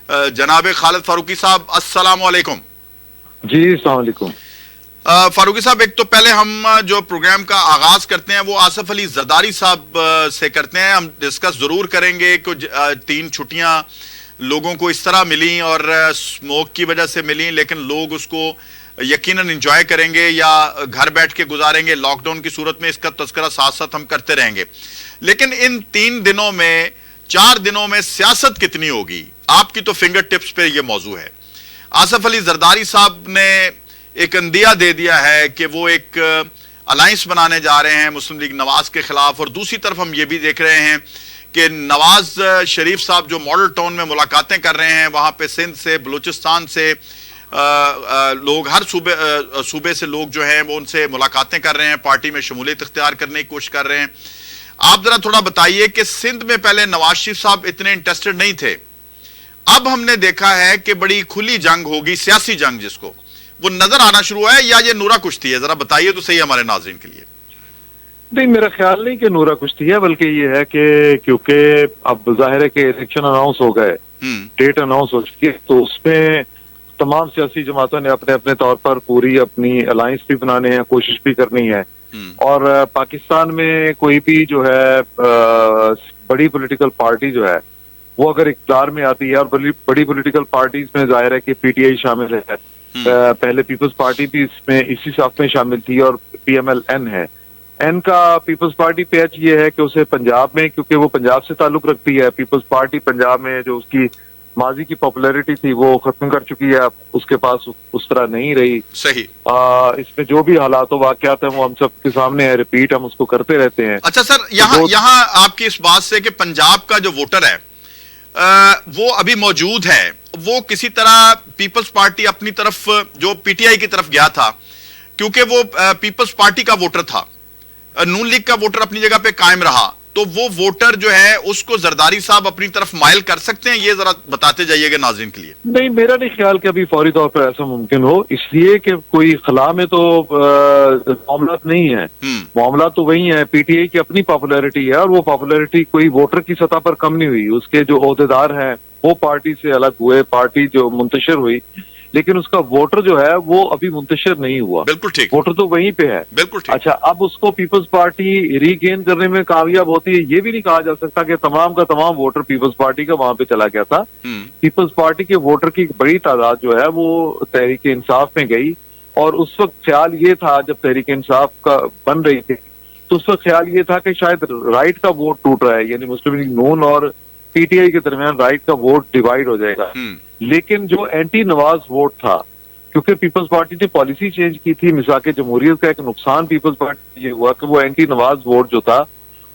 जनाब खालिद फारूकी साहब, अस्सलाम वालेकुम। जी अस्सलाम वालेकुम। फारूकी साहब, एक तो पहले हम जो प्रोग्राम का आगाज करते हैं वो आसिफ अली जरदारी साहब से करते हैं। हम डिस्कस जरूर करेंगे कि 3 छुट्टियां लोगों को इस तरह मिली और स्मोक की वजह से मिली, लेकिन लोग उसको यकीनन एंजॉय करेंगे या घर बैठ के गुजारेंगे लॉकडाउन की सूरत में, इसका तस्करा साथ साथ हम करते रहेंगे। लेकिन इन 3 दिनों में, 4 दिनों में सियासत कितनी होगी, आपकी तो फिंगर टिप्स पे ये मौजू है। आसिफ अली जरदारी साहब ने एक अंदिया दे दिया है कि वो एक अलायंस बनाने जा रहे हैं मुस्लिम लीग नवाज के खिलाफ, और दूसरी तरफ हम ये भी देख रहे हैं कि नवाज शरीफ साहब जो मॉडल टाउन में मुलाकातें कर रहे हैं, वहां पे सिंध से, बलूचिस्तान से लोग, हर सूबे से लोग जो हैं वो उनसे मुलाकातें कर रहे हैं, पार्टी में शमूलियत इख्तियार करने की कोशिश कर रहे हैं। आप जरा थोड़ा बताइए कि सिंध में पहले नवाज शरीफ साहब इतने इंटरेस्टेड नहीं थे, अब हमने देखा है कि बड़ी खुली जंग होगी, सियासी जंग जिसको, वो नजर आना शुरू हुआ है, या ये नूरा कुश्ती है? जरा बताइए तो सही हमारे नाज़रीन के लिए। नहीं, मेरा ख्याल नहीं कि नूरा कुश्ती है, बल्कि ये है कि क्योंकि अब जाहिर है कि इलेक्शन अनाउंस हो गए, डेट अनाउंस हो चुकी है, तो उसमें तमाम सियासी जमातों ने अपने अपने तौर पर पूरी अपनी अलायंस भी बनाने हैं, कोशिश भी करनी है। और पाकिस्तान में कोई भी जो है बड़ी पॉलिटिकल पार्टी जो है वो अगर इक़्तिदार में आती है, और बड़ी पॉलिटिकल पार्टीज में जाहिर है कि पीटीआई शामिल है, पहले पीपल्स पार्टी भी इसमें इसी साथ में शामिल थी, और पीएमएल-एन है। एन का पीपल्स पार्टी पे ये है कि उसे पंजाब में, क्योंकि वो पंजाब से ताल्लुक रखती है, पीपल्स पार्टी पंजाब में जो उसकी माजी की पॉपुलैरिटी थी वो खत्म कर चुकी है, उसके पास उस तरह नहीं रही। सही। इसमें जो भी हालात वाकयात हैं वो हम सबके सामने है, रिपीट हम उसको करते रहते हैं। अच्छा सर, यहाँ आपकी इस बात से कि पंजाब का जो वोटर है वो अभी मौजूद है, वो किसी तरह पीपल्स पार्टी अपनी तरफ, जो पीटीआई की तरफ गया था, क्योंकि वो पीपल्स पार्टी का वोटर था, नून लीग का वोटर अपनी जगह पे कायम रहा, तो वो वोटर जो है उसको जरदारी साहब अपनी तरफ माइल कर सकते हैं, ये जरा बताते जाइएगा नाज़रीन के लिए। नहीं, मेरा नहीं ख्याल कि अभी फौरी तौर पर ऐसा मुमकिन हो, इसलिए कि कोई खला में तो मामला नहीं है, मामला तो वही है, पीटीआई की अपनी पॉपुलैरिटी है, और वो पॉपुलैरिटी कोई वोटर की सतह पर कम नहीं हुई। उसके जो ओहदेदार हैं वो पार्टी से अलग हुए, पार्टी जो मुंतशिर हुई, लेकिन उसका वोटर जो है वो अभी मुंतशिर नहीं हुआ। बिल्कुल ठीक, वोटर तो वहीं पे है। बिल्कुल ठीक। अच्छा, अब उसको पीपल्स पार्टी रीगेन करने में कामयाब होती है, ये भी नहीं कहा जा सकता कि तमाम का तमाम वोटर पीपल्स पार्टी का वहां पे चला गया था। पीपल्स पार्टी के वोटर की बड़ी तादाद जो है वो तहरीक इंसाफ में गई, और उस वक्त ख्याल ये था, जब तहरीक इंसाफ का बन रही थी, तो उस वक्त ख्याल ये था कि शायद राइट का वोट टूट रहा है, यानी मुस्लिम लीग नून और पीटीआई के दरमियान राइट का वोट डिवाइड हो जाएगा। लेकिन जो एंटी नवाज वोट था, क्योंकि पीपल्स पार्टी ने पॉलिसी चेंज की थी, मिसाके जमहूरियत का एक नुकसान पीपल्स पार्टी ये हुआ कि वो एंटी नवाज वोट जो था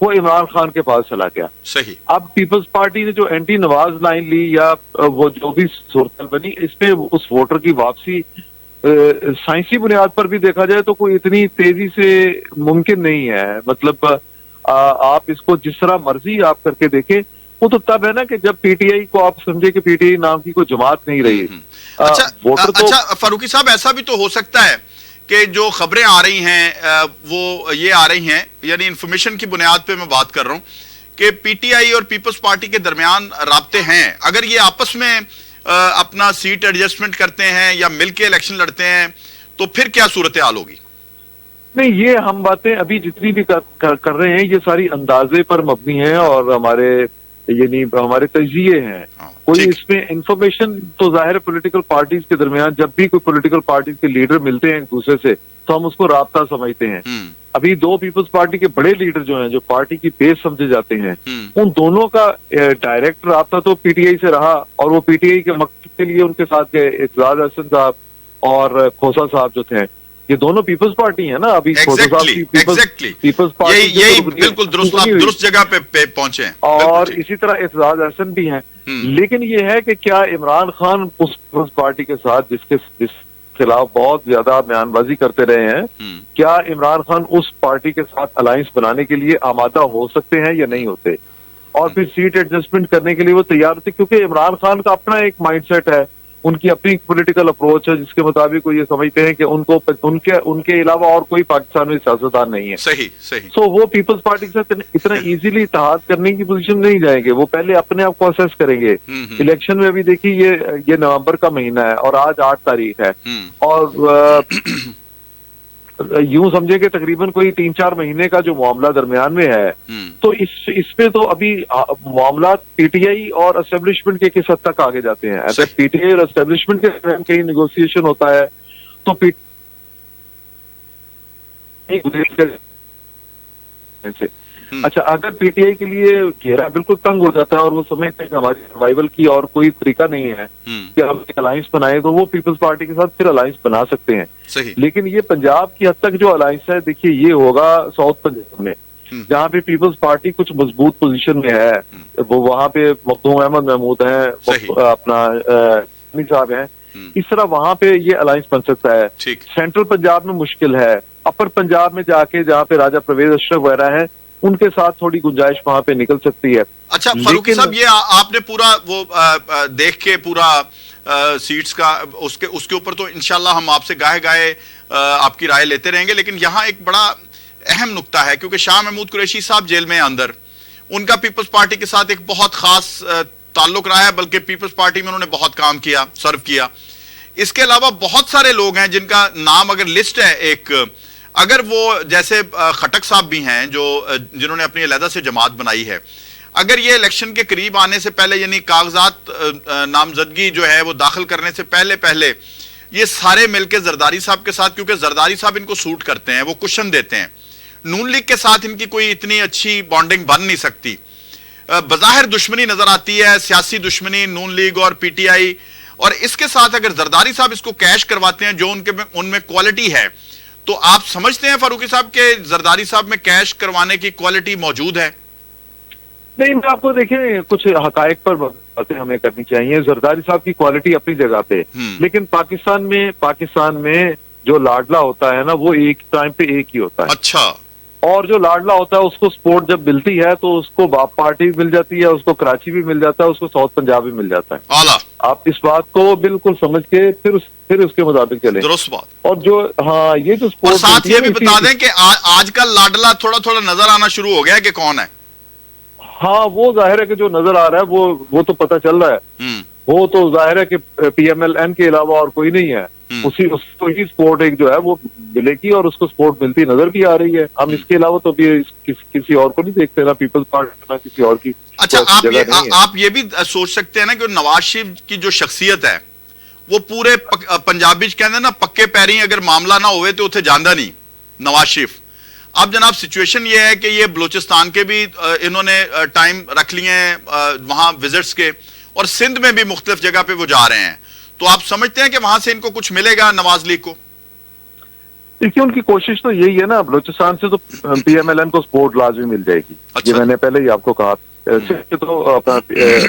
वो इमरान खान के पास चला गया। सही। अब पीपल्स पार्टी ने जो एंटी नवाज लाइन ली, या वो जो भी सूरत बनी, इसमें उस वोटर की वापसी साइंसी बुनियाद पर भी देखा जाए तो कोई इतनी तेजी से मुमकिन नहीं है। मतलब आप इसको जिस तरह मर्जी आप करके देखें, वो तो तब है ना कि जब पीटीआई को आप समझे कि पीटीआई नाम की कोई जमात नहीं रही। अच्छा फारूकी साहब, ऐसा भी तो हो सकता है कि जो खबरें आ रही हैं वो ये आ रही हैं, यानी इंफॉर्मेशन की बुनियाद पे मैं बात कर रहा हूं, कि पीटीआई और पीपल्स पार्टी के दरमियान राब्ते हैं, अगर ये आपस में अपना सीट एडजस्टमेंट करते हैं या मिलके इलेक्शन लड़ते हैं तो फिर क्या सूरत हाल होगी? नहीं, ये हम बातें अभी जितनी भी कर रहे हैं ये सारी अंदाजे पर मबनी है, और हमारे तजिए हैं। कोई इसमें इंफॉर्मेशन तो जाहिर पॉलिटिकल पार्टीज के दरमियान, जब भी कोई पॉलिटिकल पार्टीज के लीडर मिलते हैं एक दूसरे से, तो हम उसको राब्ता समझते हैं। अभी 2 पीपल्स पार्टी के बड़े लीडर जो हैं, जो पार्टी की बेस समझे जाते हैं, उन दोनों का डायरेक्ट राब्ता तो पीटीआई से रहा, और वो पीटीआई के मकसद के लिए उनके साथ गए एतजाज हसन साहब और खोसा साहब जो थे, ये दोनों पीपल्स पार्टी है ना। अभी पीपल्स पार्टी यही बिल्कुल दुरुस्त जगह पे पहुंचे हैं, और इसी तरह एतजाज हसन भी हैं। लेकिन ये है कि क्या इमरान खान उस पीपल्स पार्टी के साथ, जिस खिलाफ बहुत ज्यादा बयानबाजी करते रहे हैं, क्या इमरान खान उस पार्टी के साथ अलायंस बनाने के लिए आमादा हो सकते हैं या नहीं होते, और फिर सीट एडजस्टमेंट करने के लिए वो तैयार होते, क्योंकि इमरान खान का अपना एक माइंडसेट है उनकी अपनी पॉलिटिकल अप्रोच है जिसके मुताबिक वो ये समझते हैं कि उनको उनके अलावा और कोई पाकिस्तान में सियासतदान नहीं है। सही सही। सो वो पीपल्स पार्टी के साथ इतना इजीली इत्तेहाद करने की पोजीशन में नहीं जाएंगे, वो पहले अपने आप को असेस करेंगे। इलेक्शन में अभी देखिए ये नवंबर का महीना है और आज 8 तारीख है और यूं समझे कि तकरीबन कोई 3-4 महीने का जो मामला दरमियान में है, तो इसमें तो अभी मामला पीटीआई और एस्टेब्लिशमेंट के किस हद तक आगे जाते हैं। अगर पीटीआई और एस्टेब्लिशमेंट के दरमियान कहीं नेगोशिएशन होता है तो अच्छा, अगर पीटीआई के लिए घेरा बिल्कुल तंग हो जाता है और वो समझते हैं कि हमारी सर्वाइवल की और कोई तरीका नहीं है कि हम एक अलायंस बनाए, तो वो पीपल्स पार्टी के साथ फिर अलायंस बना सकते हैं। सही। लेकिन ये पंजाब की हद तक जो अलायंस है, देखिए ये होगा साउथ पंजाब में जहाँ पे पीपल्स पार्टी कुछ मजबूत पोजीशन में है, वो वहाँ पे मखदूम अहमद महमूद हैं, अपना साहब हैं, इस तरह वहाँ पे ये अलायंस बन सकता है। सेंट्रल पंजाब में मुश्किल है, अपर पंजाब में जाके जहाँ पे राजा परवेज अशरफ वगैरह हैं उनके साथ थोड़ी गुंजाइश वहां पे निकल सकती है। अच्छा फारूकी साहब, ये आपने पूरा वो देख के पूरा सीट्स का उसके ऊपर तो इंशाल्लाह हम आपसे गाहे आपकी राय लेते रहेंगे, लेकिन यहाँ एक बड़ा अहम नुक्ता है क्योंकि शाह महमूद कुरैशी साहब जेल में अंदर, उनका पीपल्स पार्टी के साथ एक बहुत खास ताल्लुक रहा है, बल्कि पीपल्स पार्टी में उन्होंने बहुत काम किया, सर्व किया। इसके अलावा बहुत सारे लोग हैं जिनका नाम अगर लिस्ट है एक, अगर वो जैसे खटक साहब भी हैं जो जिन्होंने अपनी अलहदा से जमात बनाई है, अगर ये इलेक्शन के करीब आने से पहले यानी कागजात नामजदगी जो है वो दाखिल करने से पहले ये सारे मिलकर जरदारी साहब के साथ, क्योंकि जरदारी साहब इनको सूट करते हैं, वो कुशन देते हैं, नून लीग के साथ इनकी कोई इतनी अच्छी बॉन्डिंग बन नहीं सकती। बज़ाहिर दुश्मनी नजर आती है, सियासी दुश्मनी नून लीग और पीटीआई, और इसके साथ अगर जरदारी साहब इसको कैश करवाते हैं जो उनमें क्वालिटी है, तो आप समझते हैं फारूकी साहब के जरदारी साहब में कैश करवाने की क्वालिटी मौजूद है? नहीं, मैं आपको देखिए कुछ हकायक पर बातें हमें करनी चाहिए। जरदारी साहब की क्वालिटी अपनी जगह पे, लेकिन पाकिस्तान में जो लाडला होता है ना, वो एक टाइम पे एक ही होता है। अच्छा। और जो लाडला होता है उसको सपोर्ट जब मिलती है तो उसको बाप पार्टी भी मिल जाती है, उसको कराची भी मिल जाता है, उसको साउथ पंजाब भी मिल जाता है। आला। आप इस बात को बिल्कुल समझ के फिर उसके मुताबिक चले। दुरुस्त बात। और जो ये जो और साथ ये भी बता दें कि आजकल लाडला थोड़ा थोड़ा नजर आना शुरू हो गया है कि कौन है। हाँ, वो जाहिर है कि जो नजर आ रहा है वो तो पता चल रहा है, वो तो जाहिर है कि पीएमएलएन के अलावा और कोई नहीं है, उसको ही सपोर्ट एक जो है वो मिलेगी और उसको सपोर्ट मिलती नजर भी आ रही है। हम इसके अलावा तो भी किसी और को नहीं देखते, ना पीपल्स पार्टी ना किसी और की। अच्छा, आप ये भी सोच सकते हैं ना कि नवाज शरीफ की जो शख्सियत है वो पूरे पंजाबी कहते हैं ना पक्के पैरी, अगर मामला ना होवे तो उसे जांदा नहीं नवाज शरीफ। अब जनाब सिचुएशन ये है कि ये बलूचिस्तान के भी इन्होंने टाइम रख लिए हैं वहां विजिट्स के, और सिंध में भी मुख्तलिफ जगह पे वो जा रहे हैं, तो आप समझते हैं कि वहां से इनको कुछ मिलेगा नवाज लीग को? देखिए, उनकी कोशिश तो यही है ना, बलूचिस्तान से तो पीएमएलएन को सपोर्ट लाजमी मिल जाएगी। अच्छा। ये मैंने पहले ही आपको कहा, तो अपना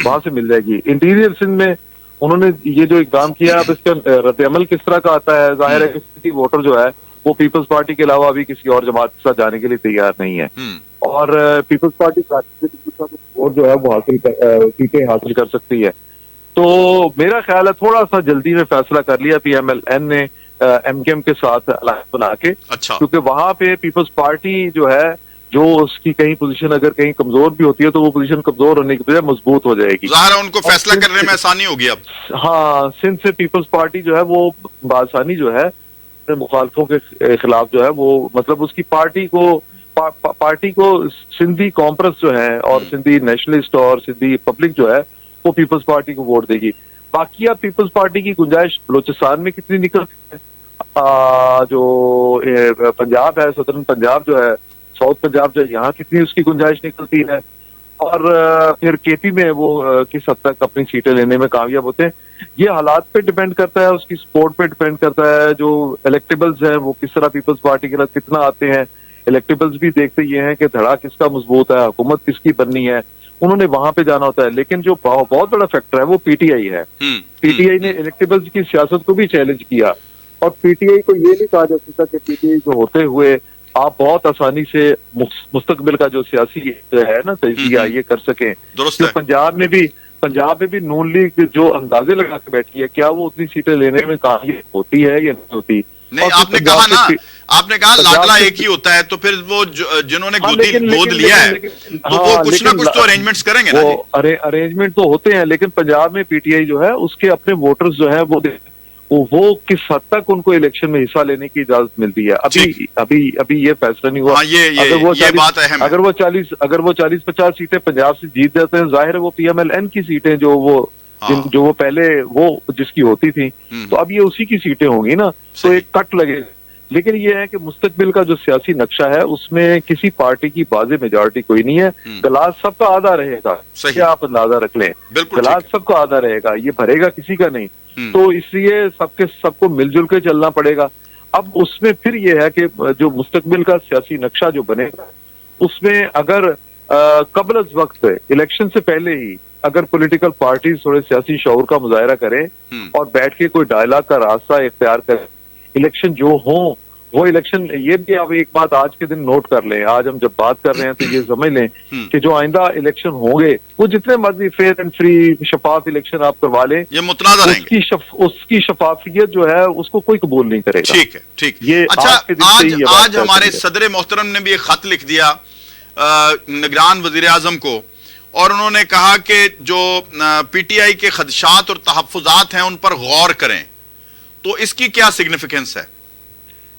वहां से मिल जाएगी। इंटीरियर सिंध में उन्होंने ये जो इकदाम किया, अब इसका रद्द-ए-अमल किस तरह का आता है, जाहिर है कि वोटर जो है वो पीपल्स पार्टी के अलावा अभी किसी और जमात के साथ जाने के लिए तैयार नहीं है, और पीपल्स पार्टी वोट जो है वो सीटें हासिल कर सकती है। तो मेरा ख्याल है थोड़ा सा जल्दी में फैसला कर लिया पीएमएलएन ने एमकेएम के साथ अलायंस बना के। अच्छा। क्योंकि वहां पे पीपल्स पार्टी जो है, जो उसकी कहीं पोजीशन अगर कहीं कमजोर भी होती है तो वो पोजीशन कमजोर होने की बजाय मजबूत हो जाएगी, ज़ाहिर है उनको फैसला करने में आसानी होगी अब। हाँ, सिंध से पीपल्स पार्टी जो है वो बासानी जो है मुखालफों के खिलाफ जो है वो, मतलब उसकी पार्टी को सिंधी कॉम्प्रेस जो है और सिंधी नेशनलिस्ट और सिंधी पब्लिक जो है वो पीपल्स पार्टी को वोट देगी। बाकी अब पीपल्स पार्टी की गुंजाइश बलूचिस्तान में कितनी निकलती है, जो पंजाब है, सदर्न पंजाब जो है, साउथ पंजाब जो है, यहाँ कितनी उसकी गुंजाइश निकलती है, और फिर केपी में वो किस हद तक अपनी सीटें लेने में कामयाब होते हैं, ये हालात पे डिपेंड करता है, उसकी सपोर्ट पे डिपेंड करता है। जो इलेक्टेबल्स हैं वो किस तरह पीपल्स पार्टी के साथ कितना आते हैं, इलेक्टेबल्स भी देखते ये हैं कि धड़ा किसका मजबूत है, हुकूमत किसकी बननी है, उन्होंने वहां पे जाना होता है। लेकिन जो बहुत बड़ा फैक्टर है वो पीटीआई है। पीटीआई ने इलेक्टेबल्स की सियासत को भी चैलेंज किया, और पीटीआई को ये नहीं कहा जा सकता कि पीटीआई को होते हुए आप बहुत आसानी से मुस्तकबिल का जो सियासी है ना तजिया ये कर सकें। तो पंजाब में भी पंजाब में भी नून लीग जो अंदाजे लगा के बैठी है, क्या वो उतनी सीटें लेने में कामयाब होती है या नहीं होती? नहीं, आपने कहा ना, आपने कहा लाडला एक ही होता है, तो फिर वो जिन्होंने गोद लिया है तो वो कुछ ना कुछ तो अरेंजमेंट्स करेंगे ना। अरेंजमेंट तो होते हैं, लेकिन पंजाब में पीटीआई जो है उसके अपने वोटर्स जो है वो किस हद तक उनको इलेक्शन में हिस्सा लेने की इजाजत मिलती है, अभी ये फैसला नहीं हुआ। अगर वो 40-50 सीटें पंजाब से जीत जाते हैं, जाहिर है वो PMLN की सीटें जो वो पहले जिसकी होती थी, तो अब ये उसी की सीटें होंगी ना, तो एक कट लगेगा। लेकिन ये है कि मुस्तकबिल का जो सियासी नक्शा है उसमें किसी पार्टी की बाज़े मेजॉरिटी कोई नहीं है, गिलास सबका आधा रहेगा, क्या आप अंदाजा रख लें, गिलास सबका आधा रहेगा, ये भरेगा किसी का नहीं, तो इसलिए सबको मिलजुल के चलना पड़ेगा। अब उसमें फिर ये है कि जो मुस्तकबिल का सियासी नक्शा जो बनेगा उसमें अगर कबल अज वक्त इलेक्शन से पहले ही अगर पॉलिटिकल पार्टीज थोड़े सियासी शऊर का मुजाहरा करें और बैठ के कोई डायलॉग का रास्ता इख्तियार करें, इलेक्शन जो हो वो इलेक्शन, ये भी आप एक बात आज के दिन नोट कर लें, आज हम जब बात कर रहे हैं तो ये समझ लें कि जो आइंदा इलेक्शन होंगे वो जितने मर्जी फेयर एंड फ्री शफाफ इलेक्शन आप करवा लें, ये मुतनाज़ा रहेंगे, उसकी शफाफियत जो है उसको कोई कबूल नहीं करेगा। ठीक है, ठीक। ये अच्छा, आज हमारे सदर मोहतरम ने भी एक खत लिख दिया निगरान वजीर आजम को, और उन्होंने कहा कि जो पीटीआई के खदशात और तहफ्फुजात हैं उन पर गौर करें, तो इसकी क्या सिग्निफिकेंस है?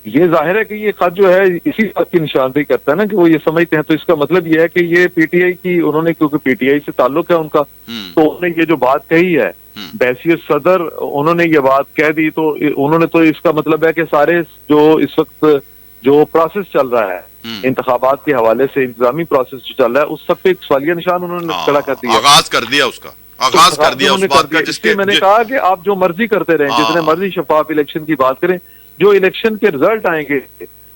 ये जाहिर है कि ये खत जो है इसी बात की निशानदेही करता है ना कि वो ये समझते हैं, तो इसका मतलब ये है कि ये पीटीआई की उन्होंने, क्योंकि पीटीआई से ताल्लुक है उनका, तो उन्होंने ये जो बात कही है बैसियत सदर, उन्होंने ये बात कह दी, तो उन्होंने, तो इसका मतलब है कि सारे जो इस वक्त जो प्रोसेस चल रहा है इंतखाबात के हवाले से, इंतजामी प्रोसेस जो चल रहा है, उस सब पे एक सवालिया निशान उन्होंने खड़ा कर दिया, आगाज कर दिया उस बात का, जिसके मैंने कहा कि आप जो मर्जी करते रहें, जितने मर्जी शफाफ इलेक्शन की बात करें, जो इलेक्शन के रिजल्ट आएंगे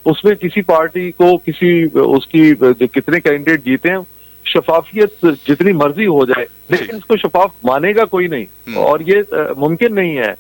उसमें किसी पार्टी को उसकी कितने कैंडिडेट जीते हैं, शफाफियत जितनी मर्जी हो जाए, लेकिन इसको शफाफ मानेगा कोई नहीं, और ये मुमकिन नहीं है